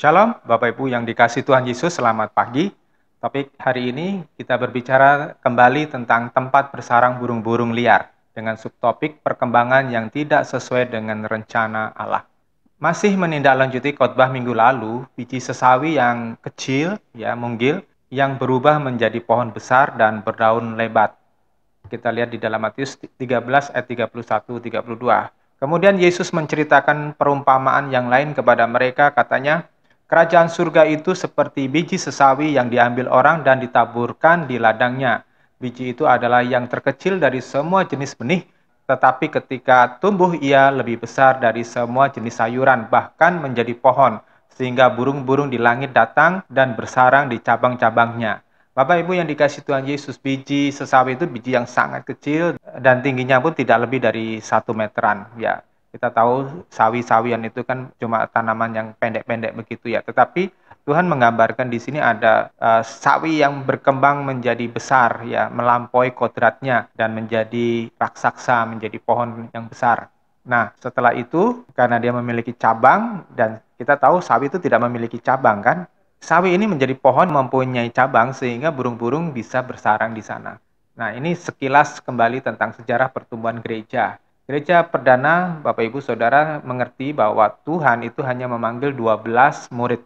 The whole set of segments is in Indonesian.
Shalom, Bapak Ibu yang dikasihi Tuhan Yesus, selamat pagi. Topik hari ini kita berbicara kembali tentang tempat bersarang burung-burung liar dengan subtopik perkembangan yang tidak sesuai dengan rencana Allah. Masih menindaklanjuti khotbah minggu lalu, biji sesawi yang kecil, munggil, yang berubah menjadi pohon besar dan berdaun lebat. Kita lihat di dalam Matius 13 ayat 31-32. Kemudian Yesus menceritakan perumpamaan yang lain kepada mereka, katanya, kerajaan surga itu seperti biji sesawi yang diambil orang dan ditaburkan di ladangnya. Biji itu adalah yang terkecil dari semua jenis benih, tetapi ketika tumbuh ia lebih besar dari semua jenis sayuran, bahkan menjadi pohon, sehingga burung-burung di langit datang dan bersarang di cabang-cabangnya. Bapak Ibu yang dikasihi Tuhan Yesus, biji sesawi itu biji yang sangat kecil dan tingginya pun tidak lebih dari 1 meteran. Ya, kita tahu sawi-sawian itu kan cuma tanaman yang pendek-pendek begitu ya. Tetapi Tuhan menggambarkan di sini ada sawi yang berkembang menjadi besar ya, melampaui kodratnya dan menjadi raksasa, menjadi pohon yang besar. Nah, setelah itu karena dia memiliki cabang dan kita tahu sawi itu tidak memiliki cabang kan? Sawi ini menjadi pohon mempunyai cabang sehingga burung-burung bisa bersarang di sana. Nah, ini sekilas kembali tentang sejarah pertumbuhan gereja. Gereja perdana, Bapak Ibu Saudara mengerti bahwa Tuhan itu hanya memanggil 12 murid.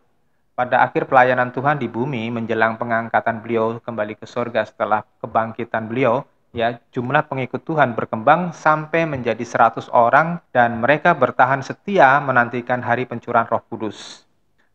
Pada akhir pelayanan Tuhan di bumi menjelang pengangkatan beliau kembali ke surga setelah kebangkitan beliau, ya, jumlah pengikut Tuhan berkembang sampai menjadi 100 orang dan mereka bertahan setia menantikan hari pencurahan Roh Kudus.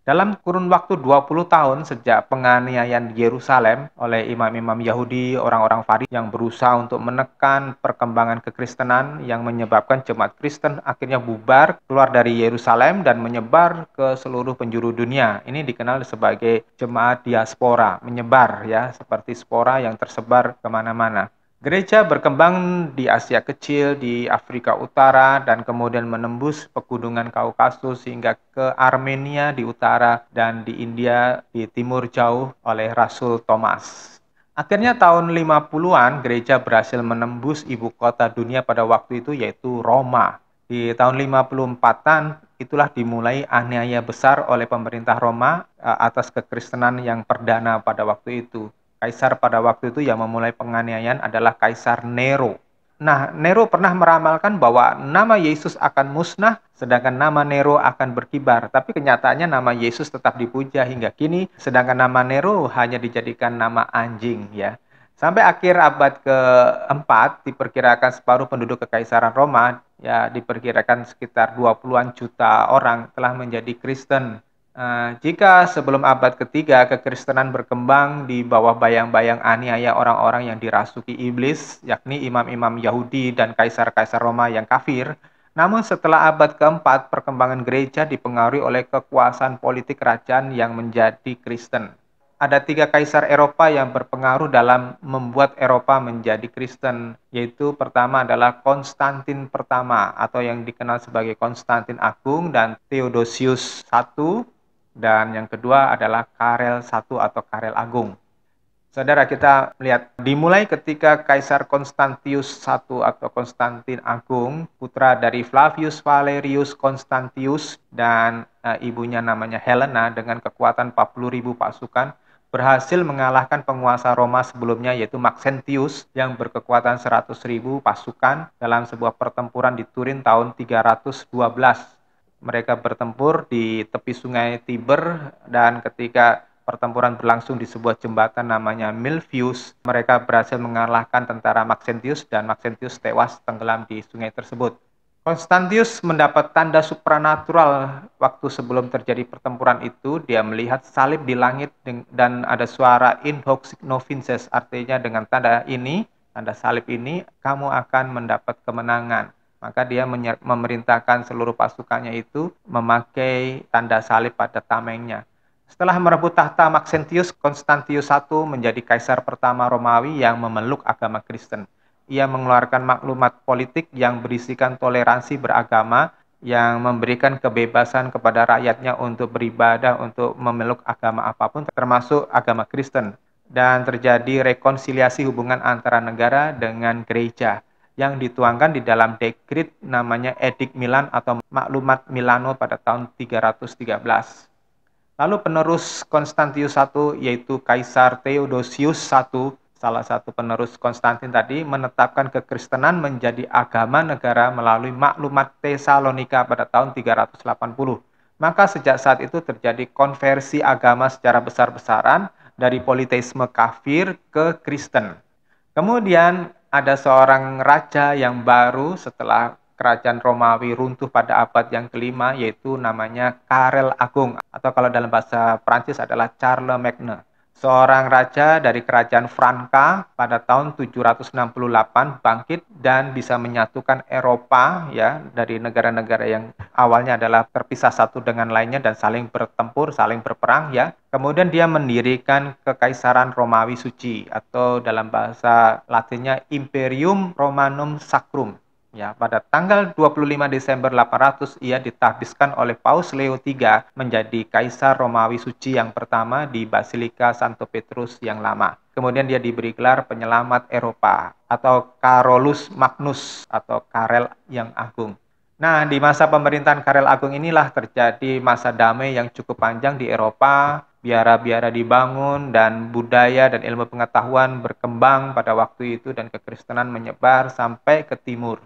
Dalam kurun waktu 20 tahun sejak penganiayaan di Yerusalem oleh imam-imam Yahudi, orang-orang Farisi yang berusaha untuk menekan perkembangan kekristenan yang menyebabkan jemaat Kristen akhirnya bubar, keluar dari Yerusalem dan menyebar ke seluruh penjuru dunia. Ini dikenal sebagai jemaat diaspora, menyebar ya, seperti spora yang tersebar kemana-mana. Gereja berkembang di Asia Kecil, di Afrika Utara, dan kemudian menembus pegunungan Kaukasus hingga ke Armenia di utara dan di India di timur jauh oleh Rasul Thomas. Akhirnya tahun 50-an gereja berhasil menembus ibu kota dunia pada waktu itu yaitu Roma. Di tahun 54-an itulah dimulai aniaya besar oleh pemerintah Roma atas kekristenan yang perdana pada waktu itu. Kaisar pada waktu itu yang memulai penganiayaan adalah Kaisar Nero. Nah, Nero pernah meramalkan bahwa nama Yesus akan musnah, sedangkan nama Nero akan berkibar. Tapi kenyataannya nama Yesus tetap dipuja hingga kini, sedangkan nama Nero hanya dijadikan nama anjing ya. Sampai akhir abad keempat, diperkirakan separuh penduduk Kekaisaran Roma, ya diperkirakan sekitar 20-an juta orang telah menjadi Kristen. Jika sebelum abad ketiga kekristenan berkembang di bawah bayang-bayang aniaya orang-orang yang dirasuki iblis, yakni imam-imam Yahudi dan kaisar-kaisar Roma yang kafir, namun setelah abad keempat perkembangan gereja dipengaruhi oleh kekuasaan politik kerajaan yang menjadi Kristen. Ada 3 kaisar Eropa yang berpengaruh dalam membuat Eropa menjadi Kristen, yaitu pertama adalah Konstantin pertama atau yang dikenal sebagai Konstantin Agung dan Theodosius I. Dan yang kedua adalah Karel I atau Karel Agung. Saudara, kita melihat dimulai ketika Kaisar Konstantius I atau Konstantin Agung, putra dari Flavius Valerius Constantius dan ibunya namanya Helena dengan kekuatan 40.000 pasukan, berhasil mengalahkan penguasa Roma sebelumnya yaitu Maxentius yang berkekuatan 100.000 pasukan dalam sebuah pertempuran di Turin tahun 312. Mereka bertempur di tepi sungai Tiber dan ketika pertempuran berlangsung di sebuah jembatan namanya Milvius, mereka berhasil mengalahkan tentara Maxentius dan Maxentius tewas tenggelam di sungai tersebut. Constantius mendapat tanda supranatural waktu sebelum terjadi pertempuran itu. Dia melihat salib di langit dan ada suara in hoc signo vinces, artinya dengan tanda ini, tanda salib ini, kamu akan mendapat kemenangan. Maka dia memerintahkan seluruh pasukannya itu memakai tanda salib pada tamengnya. Setelah merebut tahta Maxentius, Konstantius I menjadi kaisar pertama Romawi yang memeluk agama Kristen. Ia mengeluarkan maklumat politik yang berisikan toleransi beragama, yang memberikan kebebasan kepada rakyatnya untuk beribadah, untuk memeluk agama apapun, termasuk agama Kristen. Dan terjadi rekonsiliasi hubungan antara negara dengan gereja yang dituangkan di dalam dekrit namanya Edik Milan atau Maklumat Milano pada tahun 313. Lalu penerus Konstantius I, yaitu Kaisar Theodosius I, salah satu penerus Konstantin tadi, menetapkan kekristenan menjadi agama negara melalui maklumat Tesalonika pada tahun 380. Maka sejak saat itu terjadi konversi agama secara besar-besaran dari politeisme kafir ke Kristen. Kemudian ada seorang raja yang baru setelah kerajaan Romawi runtuh pada abad yang kelima, yaitu namanya Karel Agung, atau kalau dalam bahasa Prancis adalah Charlemagne. Seorang raja dari kerajaan Franka pada tahun 768 bangkit dan bisa menyatukan Eropa ya dari negara-negara yang awalnya adalah terpisah satu dengan lainnya dan saling bertempur, saling berperang ya. Kemudian dia mendirikan Kekaisaran Romawi Suci atau dalam bahasa Latinnya Imperium Romanum Sacrum. Ya, pada tanggal 25 Desember 800 ia ditahbiskan oleh Paus Leo III menjadi Kaisar Romawi Suci yang pertama di Basilika Santo Petrus yang lama. Kemudian dia diberi gelar penyelamat Eropa atau Carolus Magnus atau Karel yang Agung. Nah, di masa pemerintahan Karel Agung inilah terjadi masa damai yang cukup panjang di Eropa, biara-biara dibangun, dan budaya dan ilmu pengetahuan berkembang pada waktu itu dan kekristenan menyebar sampai ke timur.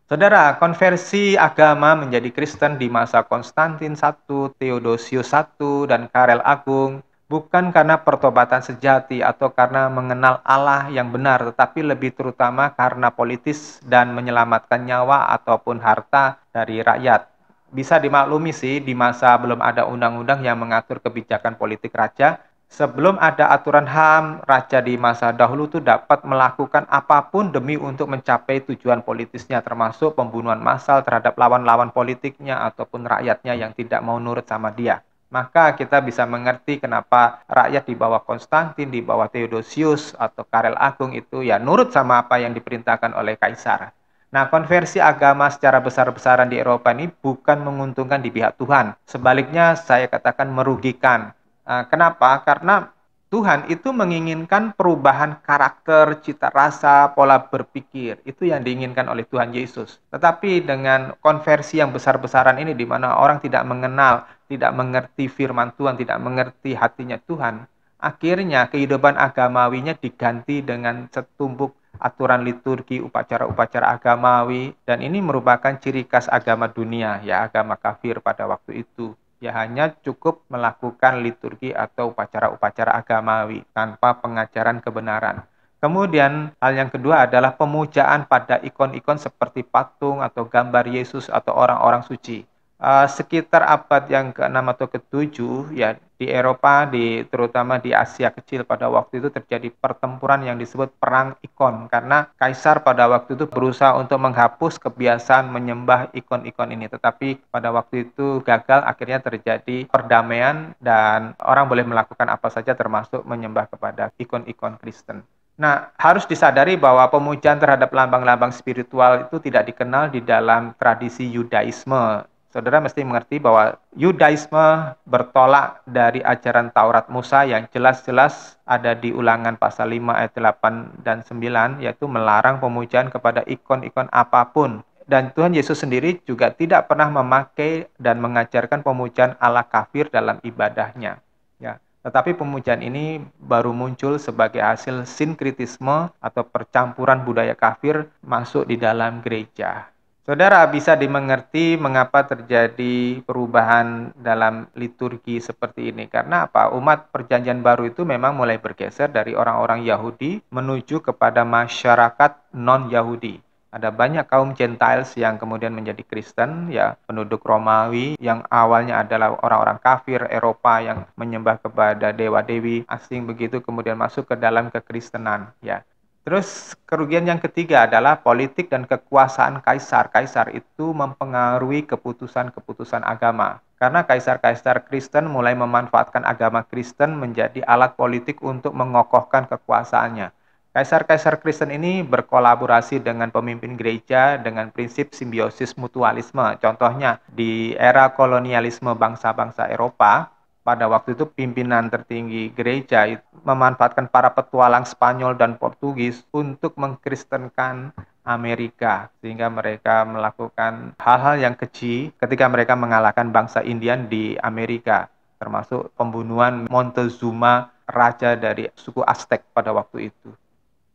Saudara, konversi agama menjadi Kristen di masa Konstantin I, Theodosius I, dan Karel Agung bukan karena pertobatan sejati atau karena mengenal Allah yang benar, tetapi lebih terutama karena politis dan menyelamatkan nyawa ataupun harta dari rakyat. Bisa dimaklumi sih, di masa belum ada undang-undang yang mengatur kebijakan politik raja, sebelum ada aturan HAM, raja di masa dahulu itu dapat melakukan apapun demi untuk mencapai tujuan politisnya, termasuk pembunuhan massal terhadap lawan-lawan politiknya ataupun rakyatnya yang tidak mau nurut sama dia. Maka kita bisa mengerti kenapa rakyat di bawah Konstantin, di bawah Theodosius atau Karel Agung itu ya nurut sama apa yang diperintahkan oleh kaisar. Nah, konversi agama secara besar-besaran di Eropa ini bukan menguntungkan di pihak Tuhan. Sebaliknya, saya katakan merugikan. Kenapa? Karena Tuhan itu menginginkan perubahan karakter, cita rasa, pola berpikir. Itu yang diinginkan oleh Tuhan Yesus. Tetapi dengan konversi yang besar-besaran ini di mana orang tidak mengenal, tidak mengerti firman Tuhan, tidak mengerti hatinya Tuhan, akhirnya kehidupan agamawinya diganti dengan setumpuk aturan liturgi, upacara-upacara agamawi, dan ini merupakan ciri khas agama dunia, ya agama kafir pada waktu itu. Ya hanya cukup melakukan liturgi atau upacara-upacara agamawi tanpa pengajaran kebenaran. Kemudian hal yang kedua adalah pemujaan pada ikon-ikon seperti patung atau gambar Yesus atau orang-orang suci. Sekitar abad yang ke-6 atau ke-7 ya di Eropa, terutama di Asia Kecil pada waktu itu terjadi pertempuran yang disebut perang ikon karena kaisar pada waktu itu berusaha untuk menghapus kebiasaan menyembah ikon-ikon ini, tetapi pada waktu itu gagal, akhirnya terjadi perdamaian dan orang boleh melakukan apa saja termasuk menyembah kepada ikon-ikon Kristen. Nah, harus disadari bahwa pemujaan terhadap lambang-lambang spiritual itu tidak dikenal di dalam tradisi Yudaisme. Saudara mesti mengerti bahwa Yudaisme bertolak dari ajaran Taurat Musa yang jelas-jelas ada di Ulangan pasal 5 ayat 8 dan 9, yaitu melarang pemujaan kepada ikon-ikon apapun. Dan Tuhan Yesus sendiri juga tidak pernah memakai dan mengajarkan pemujaan ala kafir dalam ibadahnya. Ya. Tetapi pemujaan ini baru muncul sebagai hasil sinkritisme atau percampuran budaya kafir masuk di dalam gereja. Saudara, bisa dimengerti mengapa terjadi perubahan dalam liturgi seperti ini. Karena apa? Umat perjanjian baru itu memang mulai bergeser dari orang-orang Yahudi menuju kepada masyarakat non-Yahudi. Ada banyak kaum Gentiles yang kemudian menjadi Kristen, ya penduduk Romawi yang awalnya adalah orang-orang kafir Eropa yang menyembah kepada dewa-dewi asing begitu kemudian masuk ke dalam kekristenan, ya. Terus kerugian yang ketiga adalah politik dan kekuasaan kaisar. Kaisar itu mempengaruhi keputusan-keputusan agama. Karena kaisar-kaisar Kristen mulai memanfaatkan agama Kristen menjadi alat politik untuk mengokohkan kekuasaannya. Kaisar-kaisar Kristen ini berkolaborasi dengan pemimpin gereja dengan prinsip simbiosis mutualisme. Contohnya di era kolonialisme bangsa-bangsa Eropa, pada waktu itu pimpinan tertinggi gereja memanfaatkan para petualang Spanyol dan Portugis untuk mengkristenkan Amerika, sehingga mereka melakukan hal-hal yang keji ketika mereka mengalahkan bangsa Indian di Amerika. termasuk pembunuhan Montezuma, raja dari suku Aztec pada waktu itu.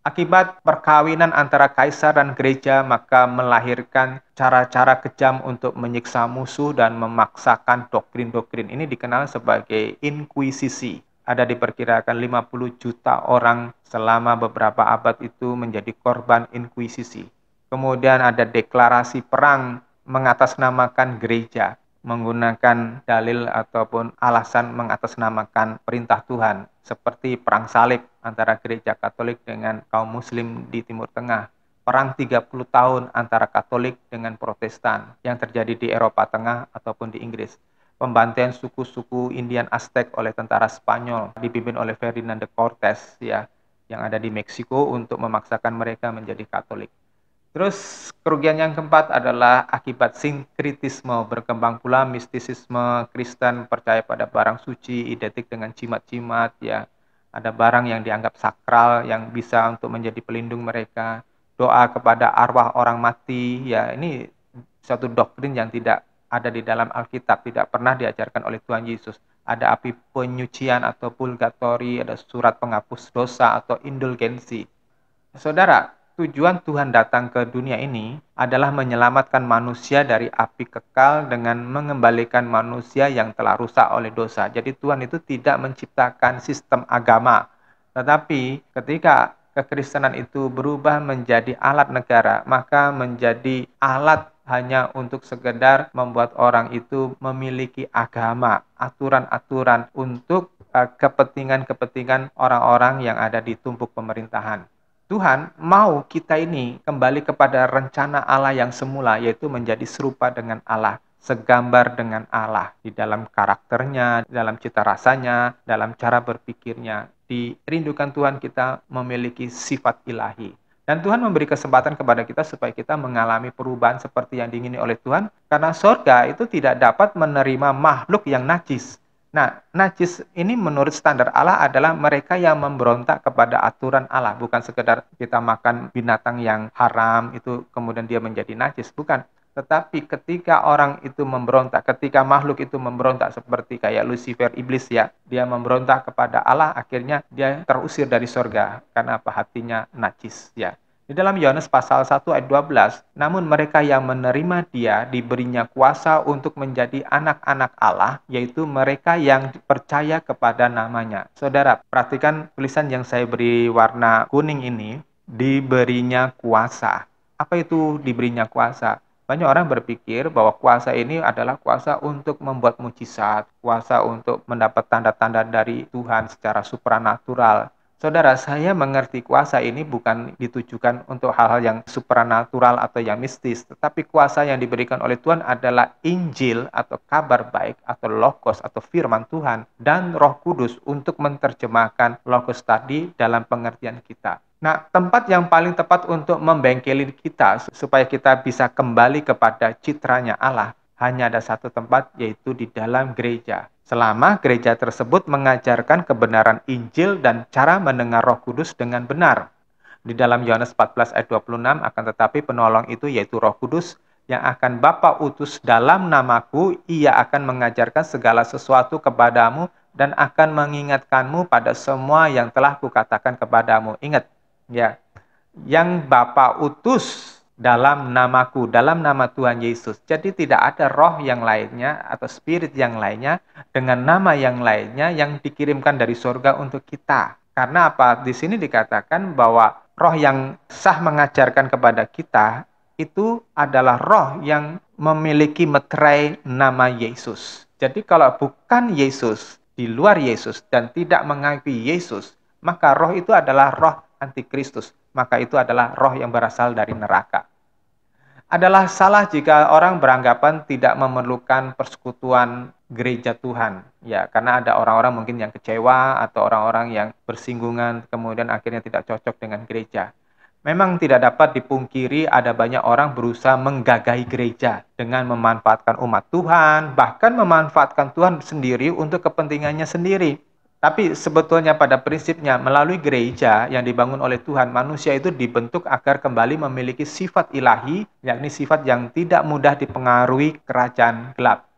Akibat perkawinan antara kaisar dan gereja, maka melahirkan cara-cara kejam untuk menyiksa musuh dan memaksakan doktrin-doktrin. Ini dikenal sebagai inkuisisi. Ada diperkirakan 50 juta orang selama beberapa abad itu menjadi korban inkuisisi. Kemudian ada deklarasi perang mengatasnamakan gereja, menggunakan dalil ataupun alasan mengatasnamakan perintah Tuhan, seperti perang salib antara gereja Katolik dengan kaum muslim di Timur Tengah, perang 30 tahun antara Katolik dengan Protestan yang terjadi di Eropa Tengah ataupun di Inggris, pembantaian suku-suku Indian Aztec oleh tentara Spanyol dipimpin oleh Ferdinand de Cortés ya, yang ada di Meksiko untuk memaksakan mereka menjadi Katolik. Terus kerugian yang keempat adalah akibat sinkritisme, berkembang pula mistisisme Kristen, percaya pada barang suci identik dengan jimat-jimat ya. Ada barang yang dianggap sakral yang bisa untuk menjadi pelindung mereka. Doa kepada arwah orang mati ya, ini suatu doktrin yang tidak ada di dalam Alkitab, tidak pernah diajarkan oleh Tuhan Yesus. Ada api penyucian atau purgatori, ada surat penghapus dosa atau indulgensi. Saudara, tujuan Tuhan datang ke dunia ini adalah menyelamatkan manusia dari api kekal dengan mengembalikan manusia yang telah rusak oleh dosa. Jadi Tuhan itu tidak menciptakan sistem agama. Tetapi ketika kekristenan itu berubah menjadi alat negara, maka menjadi alat hanya untuk sekedar membuat orang itu memiliki agama, aturan-aturan untuk kepentingan-kepentingan orang-orang yang ada di tumpuk pemerintahan. Tuhan mau kita ini kembali kepada rencana Allah yang semula, yaitu menjadi serupa dengan Allah, segambar dengan Allah di dalam karakternya, dalam cita rasanya, dalam cara berpikirnya. Dirindukan Tuhan kita memiliki sifat ilahi. Dan Tuhan memberi kesempatan kepada kita supaya kita mengalami perubahan seperti yang diingini oleh Tuhan, karena surga itu tidak dapat menerima makhluk yang najis. Nah, najis ini menurut standar Allah adalah mereka yang memberontak kepada aturan Allah. Bukan sekedar kita makan binatang yang haram, itu kemudian dia menjadi najis. Bukan. Tetapi ketika orang itu memberontak, ketika makhluk itu memberontak seperti kayak Lucifer, iblis ya, dia memberontak kepada Allah, akhirnya dia terusir dari surga. Karena apa? Hatinya najis ya. Di dalam Yohanes pasal 1 ayat 12, namun mereka yang menerima dia diberinya kuasa untuk menjadi anak-anak Allah, yaitu mereka yang percaya kepada namanya. Saudara, perhatikan tulisan yang saya beri warna kuning ini, diberinya kuasa. Apa itu diberinya kuasa? Banyak orang berpikir bahwa kuasa ini adalah kuasa untuk membuat mujizat, kuasa untuk mendapat tanda-tanda dari Tuhan secara supranatural. Saudara, saya mengerti kuasa ini bukan ditujukan untuk hal-hal yang supranatural atau yang mistis, tetapi kuasa yang diberikan oleh Tuhan adalah Injil atau kabar baik atau logos atau firman Tuhan dan Roh Kudus untuk menerjemahkan logos tadi dalam pengertian kita. Nah, tempat yang paling tepat untuk membengkelin kita supaya kita bisa kembali kepada citranya Allah hanya ada satu tempat, yaitu di dalam gereja. Selama gereja tersebut mengajarkan kebenaran Injil dan cara mendengar Roh Kudus dengan benar. Di dalam Yohanes 14 ayat 26, akan tetapi penolong itu yaitu Roh Kudus yang akan Bapa utus dalam namaku, ia akan mengajarkan segala sesuatu kepadamu dan akan mengingatkanmu pada semua yang telah kukatakan kepadamu. Ingat, ya, yang Bapa utus dalam namaku, dalam nama Tuhan Yesus. Jadi tidak ada roh yang lainnya atau spirit yang lainnya dengan nama yang lainnya yang dikirimkan dari surga untuk kita. Karena apa? Di sini dikatakan bahwa roh yang sah mengajarkan kepada kita itu adalah roh yang memiliki meterai nama Yesus. Jadi kalau bukan Yesus, di luar Yesus dan tidak mengakui Yesus, maka roh itu adalah roh antikristus. Maka itu adalah roh yang berasal dari neraka. Adalah salah jika orang beranggapan tidak memerlukan persekutuan gereja Tuhan. Ya, karena ada orang-orang mungkin yang kecewa atau orang-orang yang bersinggungan kemudian akhirnya tidak cocok dengan gereja. Memang tidak dapat dipungkiri ada banyak orang berusaha menggagahi gereja dengan memanfaatkan umat Tuhan, bahkan memanfaatkan Tuhan sendiri untuk kepentingannya sendiri. Tapi sebetulnya pada prinsipnya melalui gereja yang dibangun oleh Tuhan, manusia itu dibentuk agar kembali memiliki sifat ilahi, yakni sifat yang tidak mudah dipengaruhi kerajaan gelap.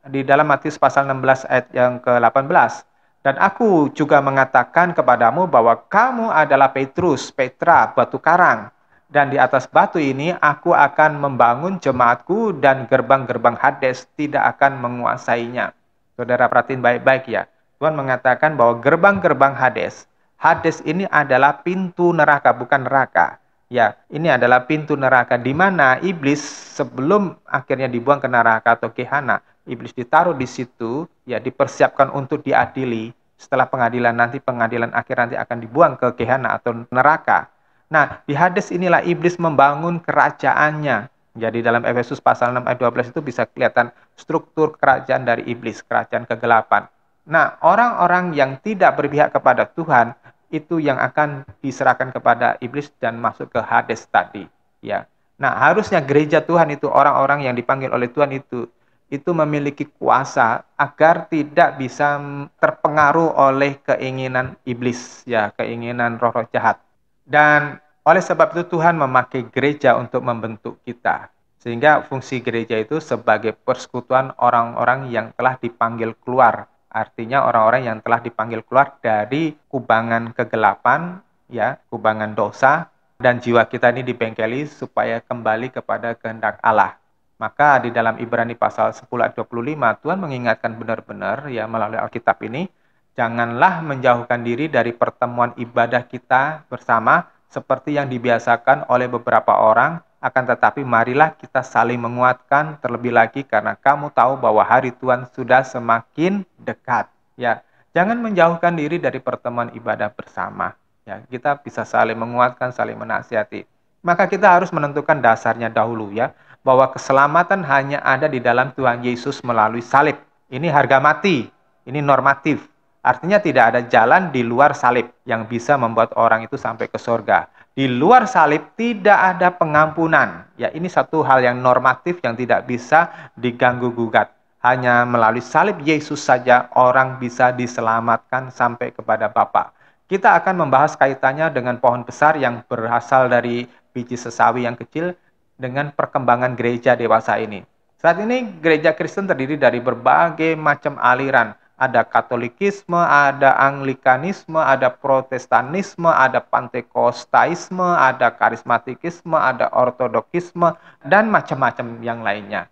di dalam Matius pasal 16 ayat yang ke-18. Dan aku juga mengatakan kepadamu bahwa kamu adalah Petra, batu karang. Dan di atas batu ini aku akan membangun jemaatku dan gerbang-gerbang Hades tidak akan menguasainya. Saudara perhatiin baik-baik ya. Tuhan mengatakan bahwa gerbang-gerbang Hades. Hades ini adalah pintu neraka, bukan neraka. Ya, ini adalah pintu neraka di mana iblis sebelum akhirnya dibuang ke neraka atau Gehenna, iblis ditaruh di situ, ya dipersiapkan untuk diadili. Setelah pengadilan nanti, pengadilan akhir nanti akan dibuang ke Gehenna atau neraka. Nah, di Hades inilah iblis membangun kerajaannya. Jadi dalam Efesus pasal 6 ayat 12 itu bisa kelihatan struktur kerajaan dari iblis, kerajaan kegelapan. Nah, orang-orang yang tidak berpihak kepada Tuhan itu yang akan diserahkan kepada iblis dan masuk ke Hades tadi, ya. Nah, harusnya gereja Tuhan itu, orang-orang yang dipanggil oleh Tuhan itu memiliki kuasa agar tidak bisa terpengaruh oleh keinginan iblis, ya, keinginan roh-roh jahat. Dan oleh sebab itu Tuhan memakai gereja untuk membentuk kita. Sehingga fungsi gereja itu sebagai persekutuan orang-orang yang telah dipanggil keluar. Artinya orang-orang yang telah dipanggil keluar dari kubangan kegelapan, ya, kubangan dosa, dan jiwa kita ini dibengkeli supaya kembali kepada kehendak Allah. Maka di dalam Ibrani pasal 10 ayat 25, Tuhan mengingatkan benar-benar ya melalui Alkitab ini, janganlah menjauhkan diri dari pertemuan ibadah kita bersama seperti yang dibiasakan oleh beberapa orang, akan tetapi marilah kita saling menguatkan terlebih lagi karena kamu tahu bahwa hari Tuhan sudah semakin dekat. Ya, jangan menjauhkan diri dari pertemuan ibadah bersama. Ya, kita bisa saling menguatkan, saling menasihati. Maka kita harus menentukan dasarnya dahulu ya, bahwa keselamatan hanya ada di dalam Tuhan Yesus melalui salib. Ini harga mati, ini normatif. Artinya tidak ada jalan di luar salib yang bisa membuat orang itu sampai ke surga. Di luar salib tidak ada pengampunan. Ya, ini satu hal yang normatif yang tidak bisa diganggu-gugat. Hanya melalui salib Yesus saja orang bisa diselamatkan sampai kepada Bapa. Kita akan membahas kaitannya dengan pohon besar yang berasal dari biji sesawi yang kecil dengan perkembangan gereja dewasa ini. Saat ini gereja Kristen terdiri dari berbagai macam aliran. Ada Katolikisme, ada Anglikanisme, ada Protestanisme, ada Pantekostaisme, ada Karismatikisme, ada Ortodokisme, dan macam-macam yang lainnya.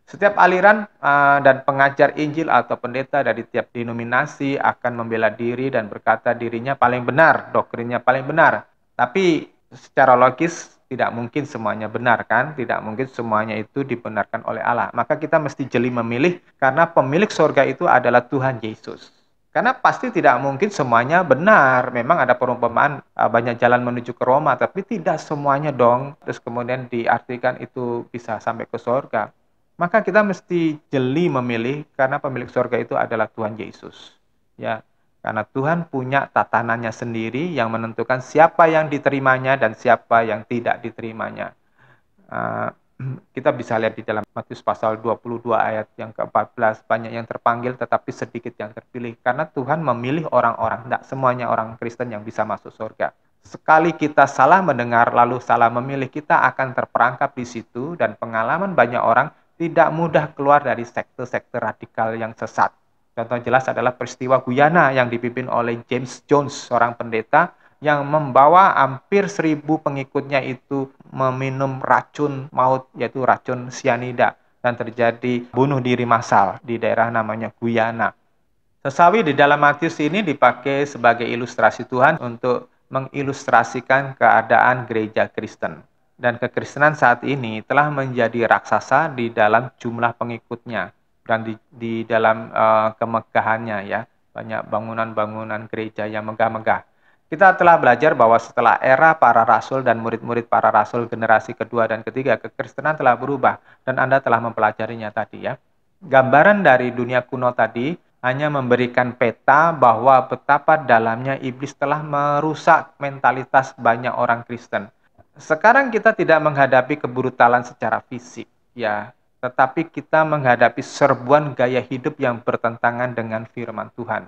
Setiap aliran dan pengajar Injil atau pendeta dari tiap denominasi akan membela diri dan berkata dirinya paling benar, doktrinnya paling benar. Tapi secara logis tidak mungkin semuanya benar kan? Tidak mungkin semuanya itu dibenarkan oleh Allah. Maka kita mesti jeli memilih karena pemilik surga itu adalah Tuhan Yesus. Karena pasti tidak mungkin semuanya benar. Memang ada perumpamaan banyak jalan menuju ke Roma, tapi tidak semuanya dong. Terus kemudian diartikan itu bisa sampai ke surga. Maka kita mesti jeli memilih karena pemilik surga itu adalah Tuhan Yesus. Ya. Karena Tuhan punya tatanannya sendiri yang menentukan siapa yang diterimanya dan siapa yang tidak diterimanya. Kita bisa lihat di dalam Matius pasal 22 ayat yang ke-14, banyak yang terpanggil tetapi sedikit yang terpilih. Karena Tuhan memilih orang-orang, tidak semuanya orang Kristen yang bisa masuk surga. Sekali kita salah mendengar lalu salah memilih, kita akan terperangkap di situ dan pengalaman banyak orang tidak mudah keluar dari sekte-sekte radikal yang sesat. Contoh jelas adalah peristiwa Guyana yang dipimpin oleh James Jones, seorang pendeta yang membawa hampir 1.000 pengikutnya itu meminum racun maut, yaitu racun sianida, dan terjadi bunuh diri massal di daerah namanya Guyana. Sesawi di dalam Matius ini dipakai sebagai ilustrasi Tuhan untuk mengilustrasikan keadaan gereja Kristen. Dan kekristenan saat ini telah menjadi raksasa di dalam jumlah pengikutnya dan di dalam kemegahannya ya, banyak bangunan-bangunan gereja yang megah-megah. Kita telah belajar bahwa setelah era para rasul dan murid-murid para rasul generasi kedua dan ketiga, kekristenan telah berubah dan Anda telah mempelajarinya tadi ya. Gambaran dari dunia kuno tadi hanya memberikan peta bahwa betapa dalamnya iblis telah merusak mentalitas banyak orang Kristen. Sekarang kita tidak menghadapi kebrutalan secara fisik ya, tetapi kita menghadapi serbuan gaya hidup yang bertentangan dengan firman Tuhan.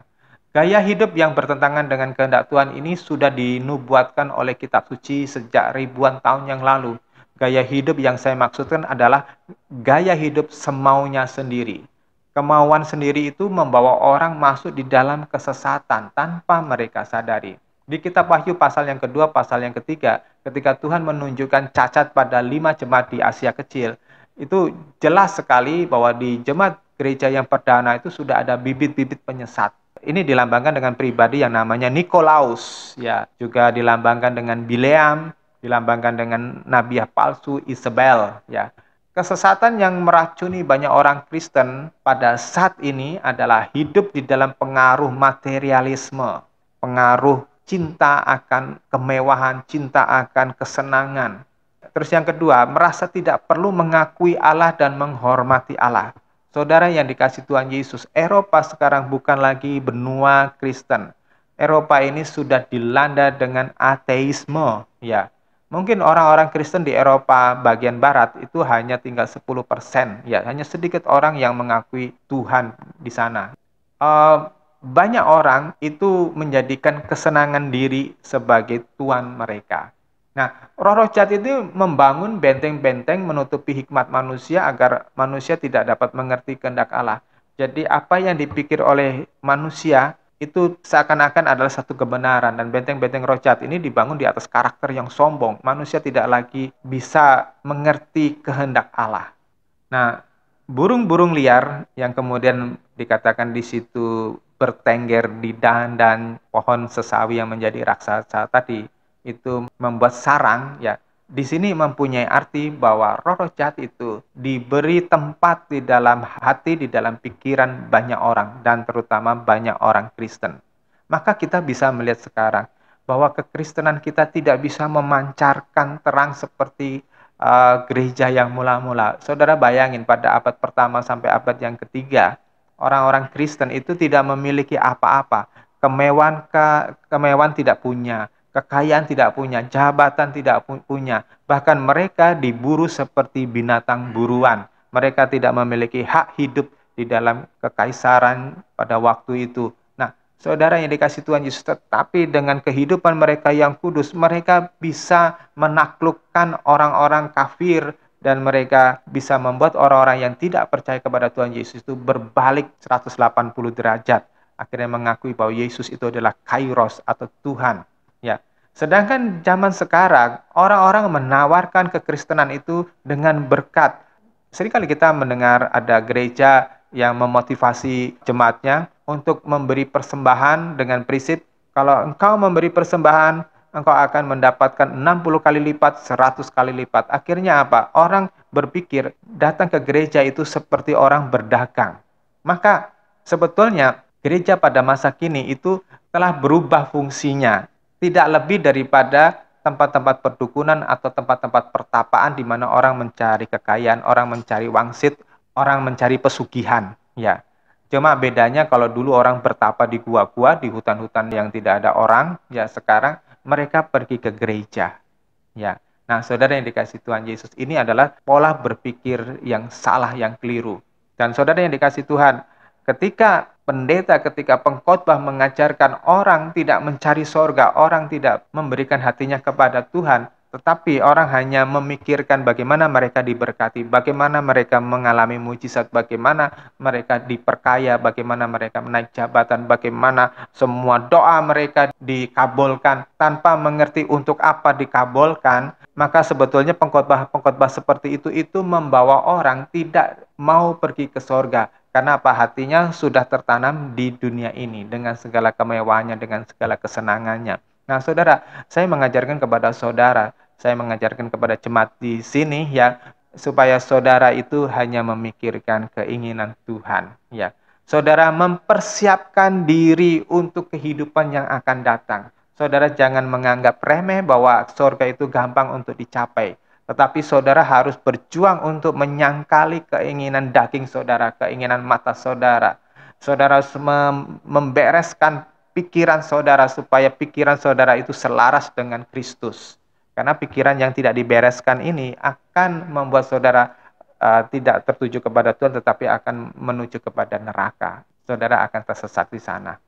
Gaya hidup yang bertentangan dengan kehendak Tuhan ini sudah dinubuatkan oleh kitab suci sejak ribuan tahun yang lalu. Gaya hidup yang saya maksudkan adalah gaya hidup semaunya sendiri. Kemauan sendiri itu membawa orang masuk di dalam kesesatan tanpa mereka sadari. Di kitab Wahyu pasal yang kedua, pasal yang ketiga, ketika Tuhan menunjukkan cacat pada 5 jemaat di Asia Kecil, itu jelas sekali bahwa di jemaat gereja yang perdana itu sudah ada bibit-bibit penyesat. Ini dilambangkan dengan pribadi yang namanya Nikolaus, ya, juga dilambangkan dengan Bileam, dilambangkan dengan nabiah palsu Isabel, ya. Kesesatan yang meracuni banyak orang Kristen pada saat ini adalah hidup di dalam pengaruh materialisme, pengaruh cinta akan kemewahan, cinta akan kesenangan. Terus yang kedua, merasa tidak perlu mengakui Allah dan menghormati Allah. Saudara yang dikasih Tuhan Yesus, Eropa sekarang bukan lagi benua Kristen. Eropa ini sudah dilanda dengan ateisme, ya. Mungkin orang-orang Kristen di Eropa bagian barat itu hanya tinggal 10%, ya, hanya sedikit orang yang mengakui Tuhan di sana. Banyak orang itu menjadikan kesenangan diri sebagai Tuhan mereka. Nah, roh-roh jahat itu membangun benteng-benteng menutupi hikmat manusia agar manusia tidak dapat mengerti kehendak Allah. Jadi apa yang dipikir oleh manusia itu seakan-akan adalah satu kebenaran, dan benteng-benteng roh jahat ini dibangun di atas karakter yang sombong. Manusia tidak lagi bisa mengerti kehendak Allah. Nah, burung-burung liar yang kemudian dikatakan di situ bertengger di dahan dan pohon sesawi yang menjadi raksasa tadi, itu membuat sarang, ya. Di sini mempunyai arti bahwa roh-roh jahat itu diberi tempat di dalam hati, di dalam pikiran banyak orang, dan terutama banyak orang Kristen. Maka kita bisa melihat sekarang bahwa kekristenan kita tidak bisa memancarkan terang seperti gereja yang mula-mula. Saudara bayangin pada abad pertama sampai abad yang ketiga, orang-orang Kristen itu tidak memiliki apa-apa. Kemewahan tidak punya, kekayaan tidak punya, jabatan tidak punya. Bahkan mereka diburu seperti binatang buruan. Mereka tidak memiliki hak hidup di dalam kekaisaran pada waktu itu. Nah, saudara yang dikasih Tuhan Yesus, tetapi dengan kehidupan mereka yang kudus, mereka bisa menaklukkan orang-orang kafir, dan mereka bisa membuat orang-orang yang tidak percaya kepada Tuhan Yesus itu berbalik 180 derajat. Akhirnya mengakui bahwa Yesus itu adalah Kairos atau Tuhan. Ya. Sedangkan zaman sekarang, orang-orang menawarkan kekristenan itu dengan berkat. Seringkali kita mendengar ada gereja yang memotivasi jemaatnya untuk memberi persembahan dengan prinsip, kalau engkau memberi persembahan, engkau akan mendapatkan 60 kali lipat, 100 kali lipat. Akhirnya apa? Orang berpikir datang ke gereja itu seperti orang berdagang. Maka sebetulnya gereja pada masa kini itu telah berubah fungsinya. Tidak lebih daripada tempat-tempat perdukunan atau tempat-tempat pertapaan di mana orang mencari kekayaan, orang mencari wangsit, orang mencari pesugihan. Ya, cuma bedanya kalau dulu orang bertapa di gua-gua, di hutan-hutan yang tidak ada orang, ya sekarang mereka pergi ke gereja. Ya, nah saudara yang dikasih Tuhan Yesus, ini adalah pola berpikir yang salah, yang keliru. Dan saudara yang dikasih Tuhan, ketika pendeta, ketika pengkhotbah mengajarkan orang tidak mencari sorga, orang tidak memberikan hatinya kepada Tuhan, tetapi orang hanya memikirkan bagaimana mereka diberkati, bagaimana mereka mengalami mujizat, bagaimana mereka diperkaya, bagaimana mereka menaik jabatan, bagaimana semua doa mereka dikabulkan tanpa mengerti untuk apa dikabulkan, maka sebetulnya pengkhotbah seperti itu membawa orang tidak mau pergi ke sorga. Karena apa? Hatinya sudah tertanam di dunia ini dengan segala kemewahannya, dengan segala kesenangannya. Nah, saudara, saya mengajarkan kepada saudara, saya mengajarkan kepada jemaat di sini ya, supaya saudara itu hanya memikirkan keinginan Tuhan, ya. Saudara mempersiapkan diri untuk kehidupan yang akan datang. Saudara jangan menganggap remeh bahwa surga itu gampang untuk dicapai. Tetapi saudara harus berjuang untuk menyangkali keinginan daging saudara, keinginan mata saudara. Saudara harus membereskan pikiran saudara supaya pikiran saudara itu selaras dengan Kristus. Karena pikiran yang tidak dibereskan ini akan membuat saudara tidak tertuju kepada Tuhan, tetapi akan menuju kepada neraka. Saudara akan tersesat di sana.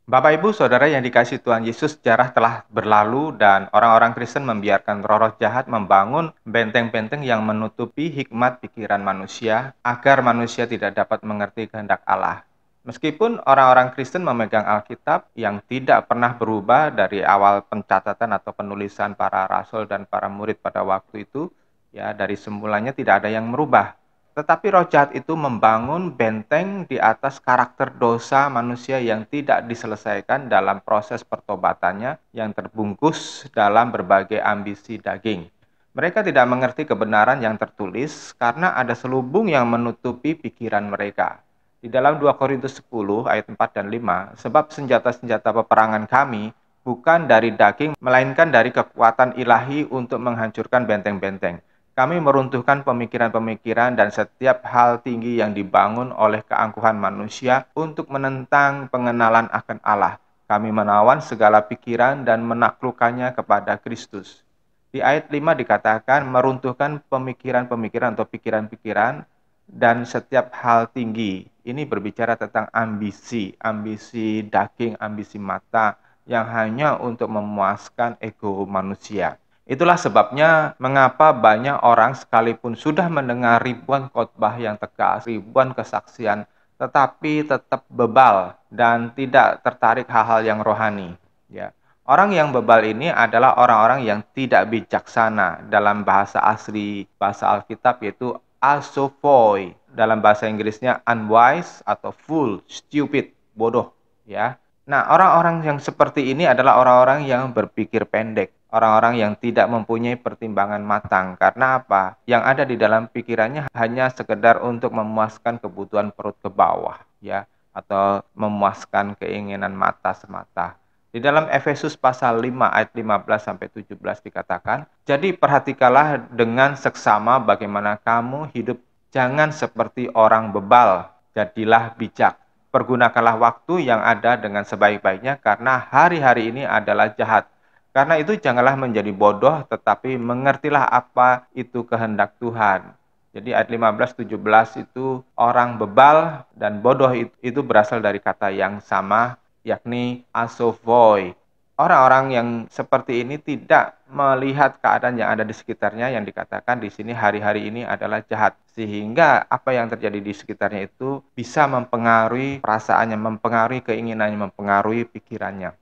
Bapak, Ibu, Saudara yang dikasihi Tuhan Yesus, sejarah telah berlalu dan orang-orang Kristen membiarkan roh-roh jahat membangun benteng-benteng yang menutupi hikmat pikiran manusia agar manusia tidak dapat mengerti kehendak Allah. Meskipun orang-orang Kristen memegang Alkitab yang tidak pernah berubah dari awal pencatatan atau penulisan para rasul dan para murid pada waktu itu, ya dari semulanya tidak ada yang merubah. Tetapi roh jahat itu membangun benteng di atas karakter dosa manusia yang tidak diselesaikan dalam proses pertobatannya yang terbungkus dalam berbagai ambisi daging. Mereka tidak mengerti kebenaran yang tertulis karena ada selubung yang menutupi pikiran mereka. Di dalam 2 Korintus 10 ayat 4 dan 5, sebab senjata-senjata peperangan kami bukan dari daging, melainkan dari kekuatan ilahi untuk menghancurkan benteng-benteng. Kami meruntuhkan pemikiran-pemikiran dan setiap hal tinggi yang dibangun oleh keangkuhan manusia untuk menentang pengenalan akan Allah. Kami menawan segala pikiran dan menaklukkannya kepada Kristus. Di ayat 5 dikatakan meruntuhkan pemikiran-pemikiran atau pikiran-pikiran dan setiap hal tinggi. Ini berbicara tentang ambisi, ambisi daging, ambisi mata yang hanya untuk memuaskan ego manusia. Itulah sebabnya mengapa banyak orang sekalipun sudah mendengar ribuan khotbah yang tegas, ribuan kesaksian, tetapi tetap bebal dan tidak tertarik hal-hal yang rohani. Ya. Orang yang bebal ini adalah orang-orang yang tidak bijaksana, dalam bahasa asli bahasa Alkitab yaitu asophoi, dalam bahasa Inggrisnya unwise atau fool, stupid, bodoh, ya. Nah, orang-orang yang seperti ini adalah orang-orang yang berpikir pendek, orang-orang yang tidak mempunyai pertimbangan matang. Karena apa? Yang ada di dalam pikirannya hanya sekedar untuk memuaskan kebutuhan perut ke bawah, ya, atau memuaskan keinginan mata semata. Di dalam Efesus pasal 5 ayat 15 sampai 17 dikatakan, "Jadi perhatikanlah dengan seksama bagaimana kamu hidup, jangan seperti orang bebal, jadilah bijak. Pergunakanlah waktu yang ada dengan sebaik-baiknya karena hari-hari ini adalah jahat. Karena itu janganlah menjadi bodoh, tetapi mengertilah apa itu kehendak Tuhan." Jadi ayat 15-17 itu orang bebal dan bodoh itu berasal dari kata yang sama, yakni asophoi. Orang-orang yang seperti ini tidak melihat keadaan yang ada di sekitarnya, yang dikatakan di sini hari-hari ini adalah jahat. Sehingga apa yang terjadi di sekitarnya itu bisa mempengaruhi perasaannya, mempengaruhi keinginannya, mempengaruhi pikirannya.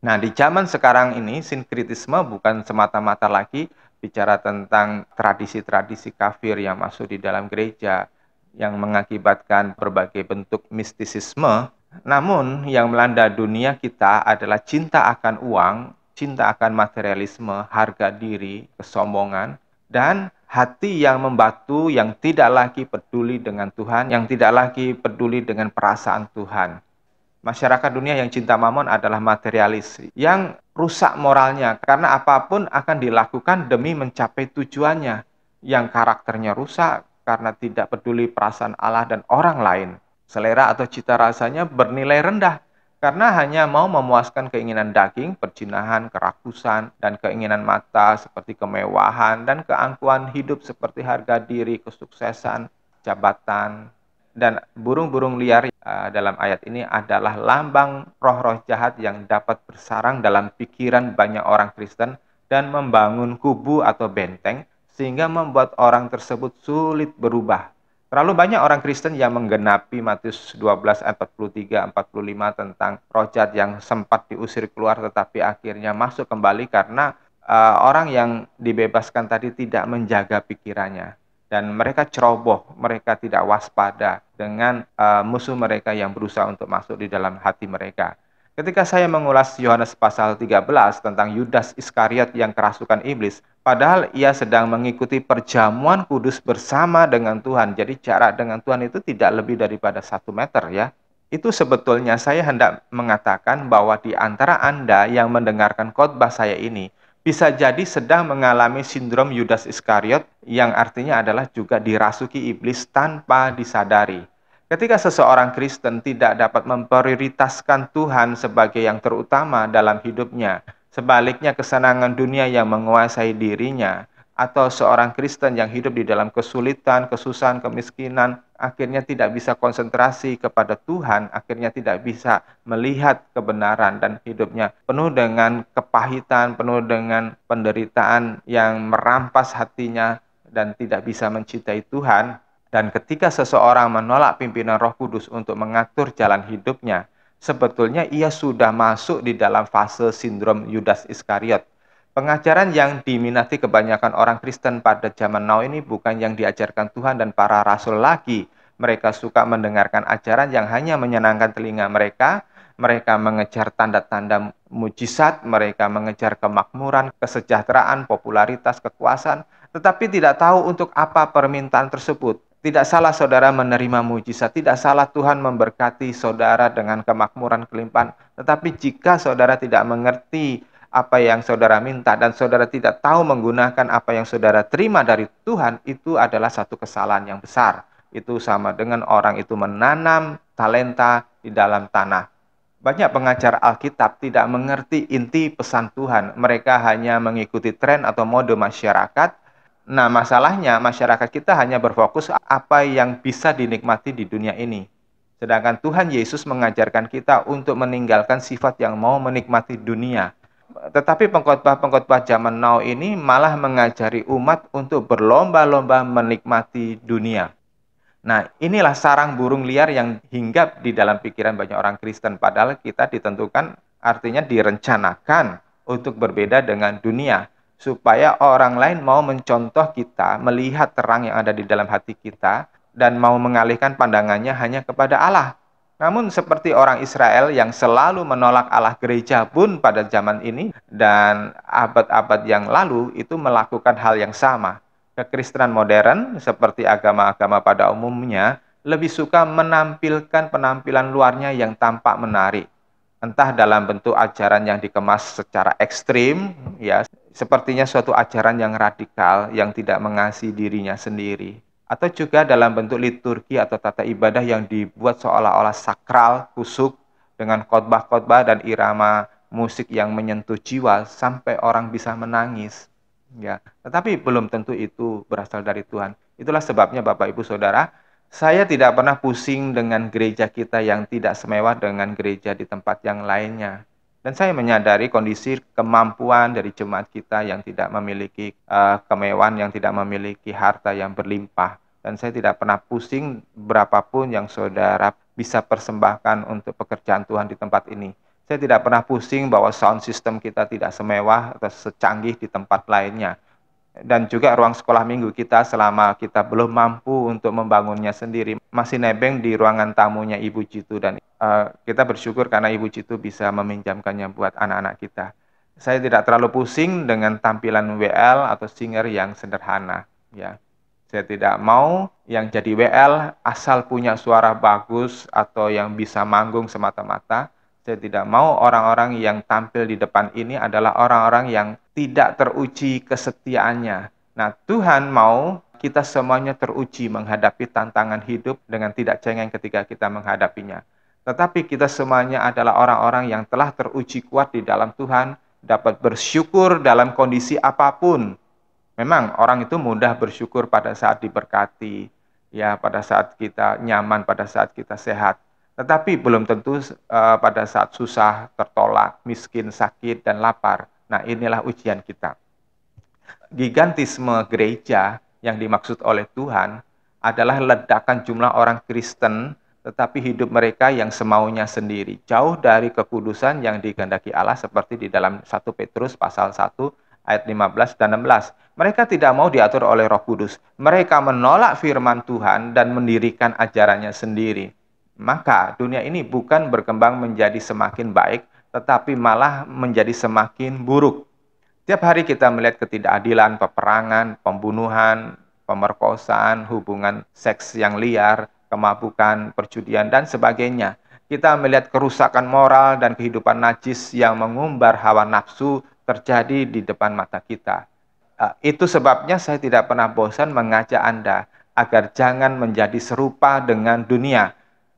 Nah, di zaman sekarang ini, sinkritisme bukan semata-mata lagi bicara tentang tradisi-tradisi kafir yang masuk di dalam gereja, yang mengakibatkan berbagai bentuk mistisisme. Namun, yang melanda dunia kita adalah cinta akan uang, cinta akan materialisme, harga diri, kesombongan, dan hati yang membatu, yang tidak lagi peduli dengan Tuhan, yang tidak lagi peduli dengan perasaan Tuhan. Masyarakat dunia yang cinta mamon adalah materialis, yang rusak moralnya, karena apapun akan dilakukan demi mencapai tujuannya, yang karakternya rusak karena tidak peduli perasaan Allah dan orang lain. Selera atau cita rasanya bernilai rendah, karena hanya mau memuaskan keinginan daging, perjinahan, kerakusan, dan keinginan mata seperti kemewahan, dan keangkuhan hidup seperti harga diri, kesuksesan, jabatan, dan burung-burung liar dalam ayat ini adalah lambang roh-roh jahat yang dapat bersarang dalam pikiran banyak orang Kristen dan membangun kubu atau benteng sehingga membuat orang tersebut sulit berubah. Terlalu banyak orang Kristen yang menggenapi Matius 12 ayat 43-45 tentang roh jahat yang sempat diusir keluar tetapi akhirnya masuk kembali karena orang yang dibebaskan tadi tidak menjaga pikirannya. Dan mereka ceroboh, mereka tidak waspada dengan musuh mereka yang berusaha untuk masuk di dalam hati mereka. Ketika saya mengulas Yohanes pasal 13 tentang Yudas Iskariot yang kerasukan iblis, padahal ia sedang mengikuti perjamuan kudus bersama dengan Tuhan. Jadi jarak dengan Tuhan itu tidak lebih daripada 1 meter ya. Itu sebetulnya saya hendak mengatakan bahwa di antara Anda yang mendengarkan khotbah saya ini, bisa jadi sedang mengalami sindrom Yudas Iskariot yang artinya adalah juga dirasuki iblis tanpa disadari. Ketika seseorang Kristen tidak dapat memprioritaskan Tuhan sebagai yang terutama dalam hidupnya, sebaliknya kesenangan dunia yang menguasai dirinya, atau seorang Kristen yang hidup di dalam kesulitan, kesusahan, kemiskinan, akhirnya tidak bisa konsentrasi kepada Tuhan, akhirnya tidak bisa melihat kebenaran dan hidupnya penuh dengan kepahitan, penuh dengan penderitaan yang merampas hatinya dan tidak bisa mencintai Tuhan. Dan ketika seseorang menolak pimpinan Roh Kudus untuk mengatur jalan hidupnya, sebetulnya ia sudah masuk di dalam fase sindrom Yudas Iskariot. Pengajaran yang diminati kebanyakan orang Kristen pada zaman now ini bukan yang diajarkan Tuhan dan para rasul lagi. Mereka suka mendengarkan ajaran yang hanya menyenangkan telinga mereka. Mereka mengejar tanda-tanda mujizat, mereka mengejar kemakmuran, kesejahteraan, popularitas, kekuasaan, tetapi tidak tahu untuk apa permintaan tersebut. Tidak salah saudara menerima mujizat, tidak salah Tuhan memberkati saudara dengan kemakmuran kelimpahan. Tetapi jika saudara tidak mengerti apa yang saudara minta dan saudara tidak tahu menggunakan apa yang saudara terima dari Tuhan, itu adalah satu kesalahan yang besar. Itu sama dengan orang itu menanam talenta di dalam tanah. Banyak pengajar Alkitab tidak mengerti inti pesan Tuhan. Mereka hanya mengikuti tren atau mode masyarakat. Nah, masalahnya masyarakat kita hanya berfokus apa yang bisa dinikmati di dunia ini. Sedangkan Tuhan Yesus mengajarkan kita untuk meninggalkan sifat yang mau menikmati dunia. Tetapi pengkhotbah-pengkhotbah zaman now ini malah mengajari umat untuk berlomba-lomba menikmati dunia. Nah, inilah sarang burung liar yang hinggap di dalam pikiran banyak orang Kristen. Padahal kita ditentukan, artinya direncanakan untuk berbeda dengan dunia. Supaya orang lain mau mencontoh kita, melihat terang yang ada di dalam hati kita, dan mau mengalihkan pandangannya hanya kepada Allah. Namun seperti orang Israel yang selalu menolak Allah gereja pun pada zaman ini dan abad-abad yang lalu itu melakukan hal yang sama. Kekristenan modern seperti agama-agama pada umumnya lebih suka menampilkan penampilan luarnya yang tampak menarik. Entah dalam bentuk ajaran yang dikemas secara ekstrim, ya, sepertinya suatu ajaran yang radikal yang tidak mengasihi dirinya sendiri. Atau juga dalam bentuk liturgi atau tata ibadah yang dibuat seolah-olah sakral, kusuk, dengan khotbah-khotbah dan irama musik yang menyentuh jiwa sampai orang bisa menangis. Ya, tetapi belum tentu itu berasal dari Tuhan. Itulah sebabnya Bapak Ibu Saudara, saya tidak pernah pusing dengan gereja kita yang tidak semewah dengan gereja di tempat yang lainnya. Dan saya menyadari kondisi kemampuan dari jemaat kita yang tidak memiliki kemewahan, yang tidak memiliki harta yang berlimpah. Dan saya tidak pernah pusing berapapun yang saudara bisa persembahkan untuk pekerjaan Tuhan di tempat ini. Saya tidak pernah pusing bahwa sound system kita tidak semewah atau secanggih di tempat lainnya. Dan juga ruang sekolah minggu kita selama kita belum mampu untuk membangunnya sendiri, masih nebeng di ruangan tamunya Ibu Jitu dan kita bersyukur karena Ibu Citu bisa meminjamkannya buat anak-anak kita. Saya tidak terlalu pusing dengan tampilan WL atau singer yang sederhana. Ya, saya tidak mau yang jadi WL asal punya suara bagus atau yang bisa manggung semata-mata. Saya tidak mau orang-orang yang tampil di depan ini adalah orang-orang yang tidak teruji kesetiaannya. Nah, Tuhan mau kita semuanya teruji menghadapi tantangan hidup dengan tidak cengeng ketika kita menghadapinya. Tetapi kita semuanya adalah orang-orang yang telah teruji kuat di dalam Tuhan, dapat bersyukur dalam kondisi apapun. Memang orang itu mudah bersyukur pada saat diberkati, ya pada saat kita nyaman, pada saat kita sehat. Tetapi belum tentu pada saat susah, tertolak, miskin, sakit, dan lapar. Nah, inilah ujian kita. Gigantisme gereja yang dimaksud oleh Tuhan adalah ledakan jumlah orang Kristen tetapi hidup mereka yang semaunya sendiri, jauh dari kekudusan yang dikehendaki Allah seperti di dalam 1 Petrus pasal 1 ayat 15 dan 16. Mereka tidak mau diatur oleh Roh Kudus. Mereka menolak firman Tuhan dan mendirikan ajarannya sendiri. Maka dunia ini bukan berkembang menjadi semakin baik, tetapi malah menjadi semakin buruk. Tiap hari kita melihat ketidakadilan, peperangan, pembunuhan, pemerkosaan, hubungan seks yang liar, kemabukan, perjudian, dan sebagainya. Kita melihat kerusakan moral dan kehidupan najis yang mengumbar hawa nafsu terjadi di depan mata kita. Itu sebabnya saya tidak pernah bosan mengajak Anda agar jangan menjadi serupa dengan dunia.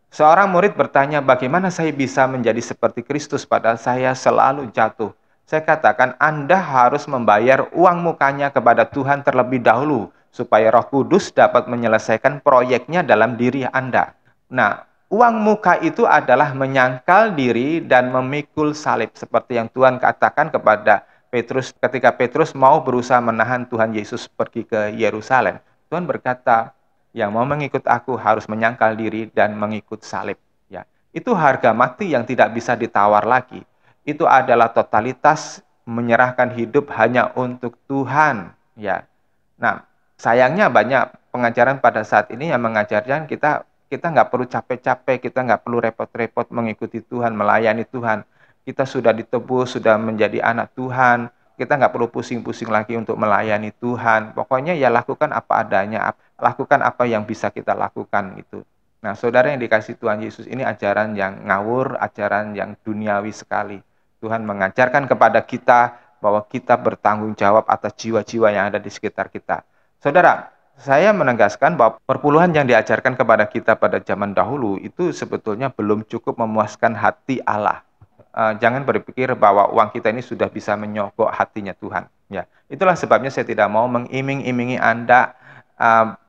Seorang murid bertanya, bagaimana saya bisa menjadi seperti Kristus padahal saya selalu jatuh. Saya katakan Anda harus membayar uang mukanya kepada Tuhan terlebih dahulu, supaya Roh Kudus dapat menyelesaikan proyeknya dalam diri Anda. Nah, uang muka itu adalah menyangkal diri dan memikul salib, seperti yang Tuhan katakan kepada Petrus ketika Petrus mau berusaha menahan Tuhan Yesus pergi ke Yerusalem. Tuhan berkata, yang mau mengikut aku harus menyangkal diri dan mengikut salib. Ya, itu harga mati yang tidak bisa ditawar lagi. Itu adalah totalitas menyerahkan hidup hanya untuk Tuhan. Ya, nah sayangnya banyak pengajaran pada saat ini yang mengajarkan kita nggak perlu capek-capek, kita nggak perlu repot-repot mengikuti Tuhan, melayani Tuhan. Kita sudah ditebus, sudah menjadi anak Tuhan. Kita nggak perlu pusing-pusing lagi untuk melayani Tuhan. Pokoknya ya lakukan apa adanya, lakukan apa yang bisa kita lakukan gitu. Nah, saudara yang dikasih Tuhan Yesus, ini ajaran yang ngawur, ajaran yang duniawi sekali. Tuhan mengajarkan kepada kita bahwa kita bertanggung jawab atas jiwa-jiwa yang ada di sekitar kita. Saudara, saya menegaskan bahwa perpuluhan yang diajarkan kepada kita pada zaman dahulu itu sebetulnya belum cukup memuaskan hati Allah. Jangan berpikir bahwa uang kita ini sudah bisa menyogok hatinya Tuhan. Ya, itulah sebabnya saya tidak mau mengiming-imingi Anda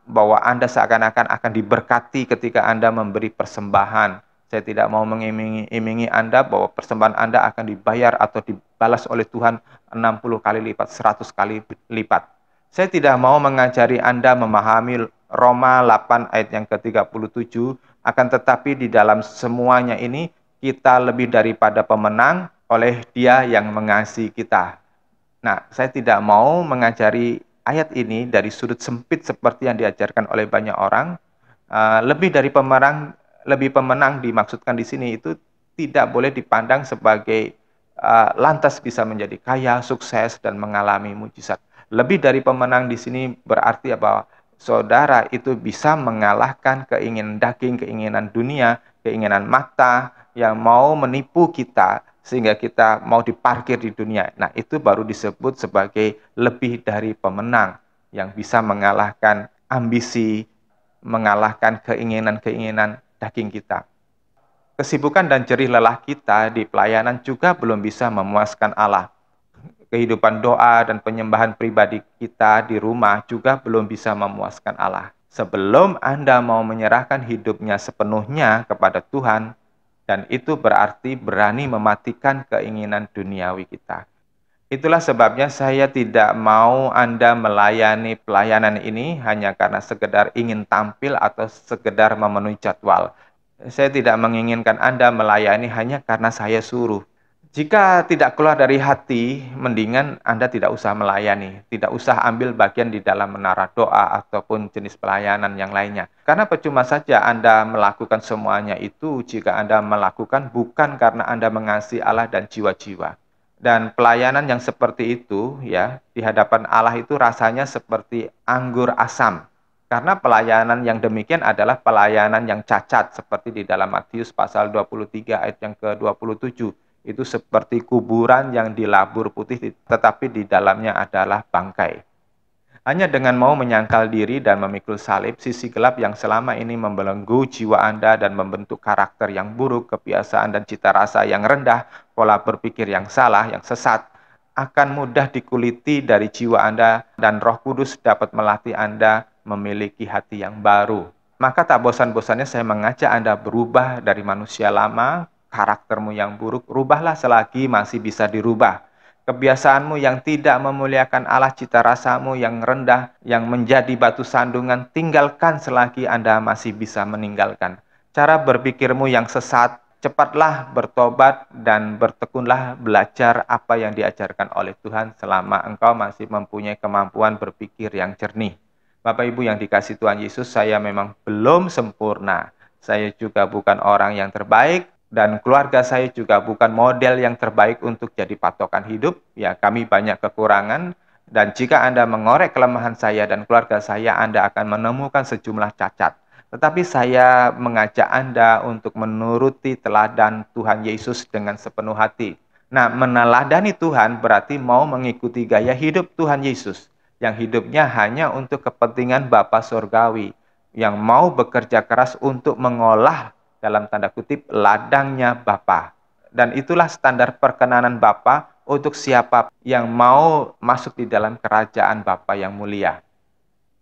bahwa Anda seakan-akan akan diberkati ketika Anda memberi persembahan. Saya tidak mau mengiming-imingi Anda bahwa persembahan Anda akan dibayar atau dibalas oleh Tuhan 60 kali lipat, 100 kali lipat. Saya tidak mau mengajari Anda memahami Roma 8 ayat yang ke-37, akan tetapi di dalam semuanya ini kita lebih daripada pemenang oleh Dia yang mengasihi kita. Nah, saya tidak mau mengajari ayat ini dari sudut sempit seperti yang diajarkan oleh banyak orang. Lebih pemenang dimaksudkan di sini itu tidak boleh dipandang sebagai lantas bisa menjadi kaya, sukses, dan mengalami mujizat. Lebih dari pemenang di sini berarti bahwa saudara itu bisa mengalahkan keinginan daging, keinginan dunia, keinginan mata yang mau menipu kita sehingga kita mau diparkir di dunia. Nah, itu baru disebut sebagai lebih dari pemenang yang bisa mengalahkan ambisi, mengalahkan keinginan-keinginan daging kita. Kesibukan dan jerih lelah kita di pelayanan juga belum bisa memuaskan Allah. Kehidupan doa dan penyembahan pribadi kita di rumah juga belum bisa memuaskan Allah. Sebelum Anda mau menyerahkan hidupnya sepenuhnya kepada Tuhan, dan itu berarti berani mematikan keinginan duniawi kita. Itulah sebabnya saya tidak mau Anda melayani pelayanan ini hanya karena sekedar ingin tampil atau sekedar memenuhi jadwal. Saya tidak menginginkan Anda melayani hanya karena saya suruh. Jika tidak keluar dari hati, mendingan Anda tidak usah melayani, tidak usah ambil bagian di dalam menara doa ataupun jenis pelayanan yang lainnya. Karena percuma saja Anda melakukan semuanya itu jika Anda melakukan bukan karena Anda mengasihi Allah dan jiwa-jiwa. Dan pelayanan yang seperti itu ya, di hadapan Allah itu rasanya seperti anggur asam. Karena pelayanan yang demikian adalah pelayanan yang cacat seperti di dalam Matius pasal 23 ayat yang ke-27. Itu seperti kuburan yang dilabur putih tetapi di dalamnya adalah bangkai. Hanya dengan mau menyangkal diri dan memikul salib, sisi gelap yang selama ini membelenggu jiwa Anda dan membentuk karakter yang buruk, kebiasaan dan cita rasa yang rendah, pola berpikir yang salah, yang sesat, akan mudah dikuliti dari jiwa Anda dan Roh Kudus dapat melatih Anda memiliki hati yang baru. Maka tak bosan-bosannya saya mengajak Anda berubah dari manusia lama, karaktermu yang buruk, rubahlah selagi masih bisa dirubah. Kebiasaanmu yang tidak memuliakan Allah, cita rasamu yang rendah, yang menjadi batu sandungan, tinggalkan selagi Anda masih bisa meninggalkan. Cara berpikirmu yang sesat, cepatlah bertobat dan bertekunlah belajar apa yang diajarkan oleh Tuhan selama engkau masih mempunyai kemampuan berpikir yang jernih. Bapak Ibu yang dikasih Tuhan Yesus, saya memang belum sempurna. Saya juga bukan orang yang terbaik, dan keluarga saya juga bukan model yang terbaik untuk jadi patokan hidup. Ya, kami banyak kekurangan, dan jika Anda mengorek kelemahan saya dan keluarga saya, Anda akan menemukan sejumlah cacat. Tetapi saya mengajak Anda untuk menuruti teladan Tuhan Yesus dengan sepenuh hati. Nah, meneladani Tuhan berarti mau mengikuti gaya hidup Tuhan Yesus, yang hidupnya hanya untuk kepentingan Bapa Surgawi, yang mau bekerja keras untuk mengolah dalam tanda kutip ladangnya Bapa. Dan itulah standar perkenanan Bapa untuk siapa yang mau masuk di dalam kerajaan Bapa yang mulia.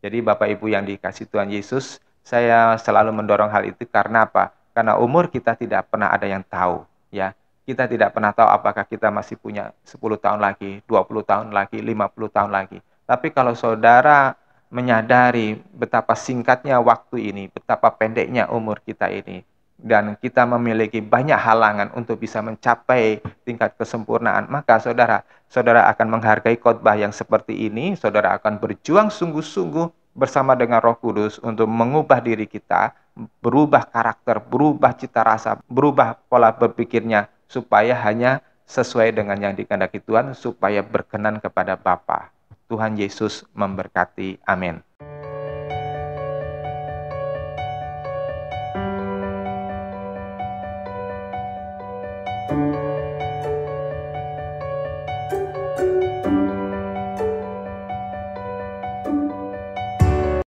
Jadi Bapak Ibu yang dikasih Tuhan Yesus, saya selalu mendorong hal itu karena apa? Karena umur kita tidak pernah ada yang tahu, ya. Kita tidak pernah tahu apakah kita masih punya 10 tahun lagi, 20 tahun lagi, 50 tahun lagi. Tapi kalau saudara menyadari betapa singkatnya waktu ini, betapa pendeknya umur kita ini, dan kita memiliki banyak halangan untuk bisa mencapai tingkat kesempurnaan, maka saudara akan menghargai khotbah yang seperti ini, saudara akan berjuang sungguh-sungguh bersama dengan Roh Kudus untuk mengubah diri kita, berubah karakter, berubah cita rasa, berubah pola berpikirnya, supaya hanya sesuai dengan yang dikehendaki Tuhan, supaya berkenan kepada Bapa. Tuhan Yesus memberkati. Amin.